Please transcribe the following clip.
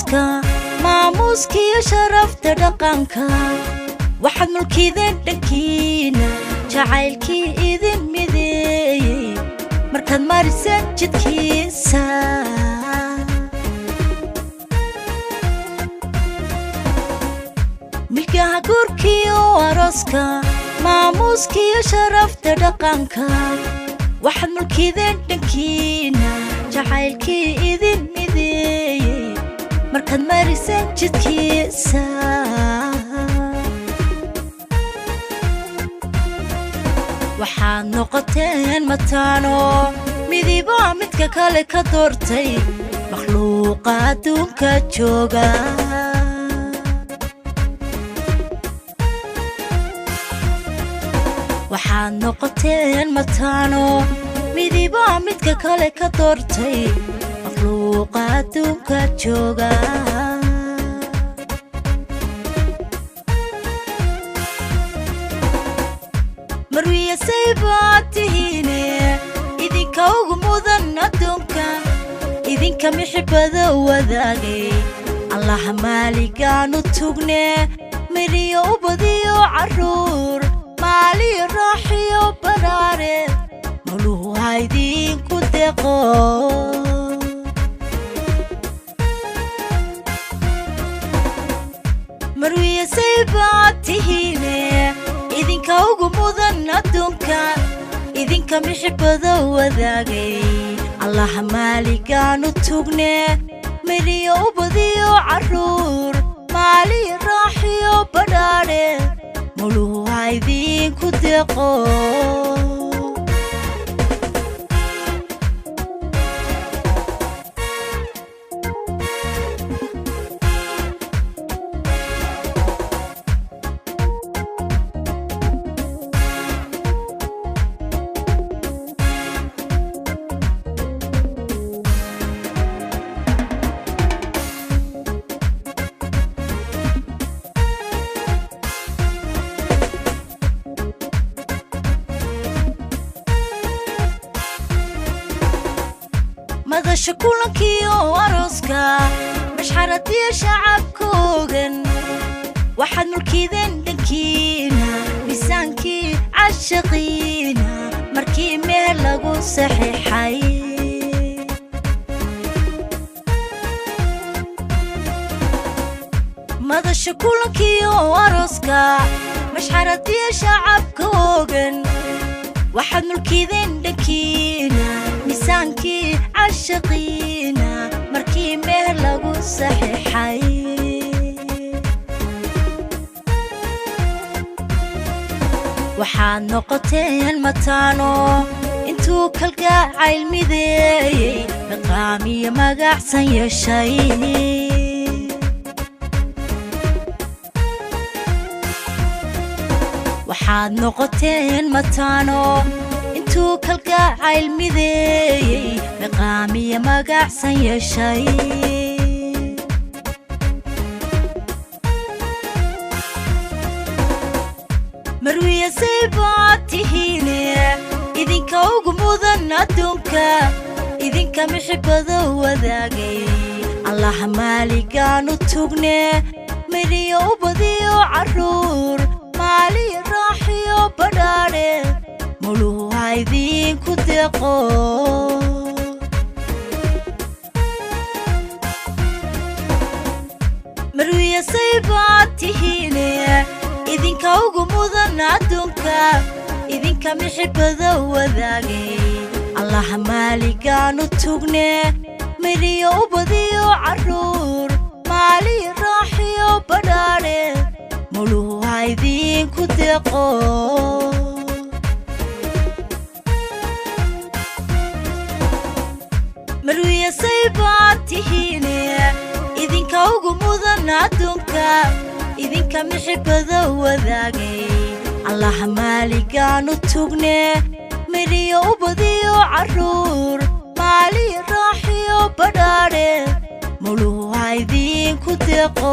aroska maamuuskii sharafta dhaqanka waxaad mulkideen dhankiina jacaylkii idin mideeyey markaad mariseen jidkiisa milkaha guurkii aroska maamuuskii sharafta dhaqanka waxaad mulkideen dhankiina jacaylkii idin mideeyey markaad mariseen jidkiisa waxaad noqoteen mataano midiba midka kale ka doortay makhluuqa adduunka jooga waxaad noqoteen mataano midiba midka kale ka doortay makhluuqa adduunka jooga marwiya saybaatihiine idinka ugu mudan adduunka idinka mixibada wadaagay allaha maaligaanu tugne miriyo u badiyo caruur maaliyo raaxiyo baraare muluhu haydinku deqo marwiya saybaatihiine idinka ugu mudan adduunka idinka mixibada wadaagay allaha maaligaanu tugne miriyo u badiyo caruur maaliyo raaxiyo badhaadhe muluhu haydinku deqo madasha kulankii aroska mashxaradiyo shacabkoogan waxaad mulkideen dhankiina miisaankii cashaqiina markii meel lagu saxiixay madasha kulankii aroska mashxaradiyo shacabkoogan waxaad mulkideen dhankiina miisaankii cashaqiina markii meel lagu saxiixay waxaad noqoteen mataano intuu kalgacayl mideeyey maqaamiyo magacsan yeeshay waxaad noqoteen mataano intuu kalgacayl mideeyey maqaamiyo magacsan yeeshay marwiya saybaatihiine idinka ugu mudan adduunka idinka mixibada wadaagay allaha maaligaanu tugne miriyo u badiyo caruur maaliyo raaxiyo badhaadhe muluhu haydinku deqo marwiya saybaatihiine idinka ugu mudan adduunka idinka mixibada wadaagay allaha maaligaanu tugne miriyo u badiyo caruur maaliyo raaxiyo badhaadhe muluhu haydinku deqo marwiya saybaatihiine idinka ugu mudan adduunka idinka mixibada wadaagay allaha maaligaanu tugne miriyo u badiyo caruur maaliyo raaxiyo badhaadhe muluhu haydinku deqo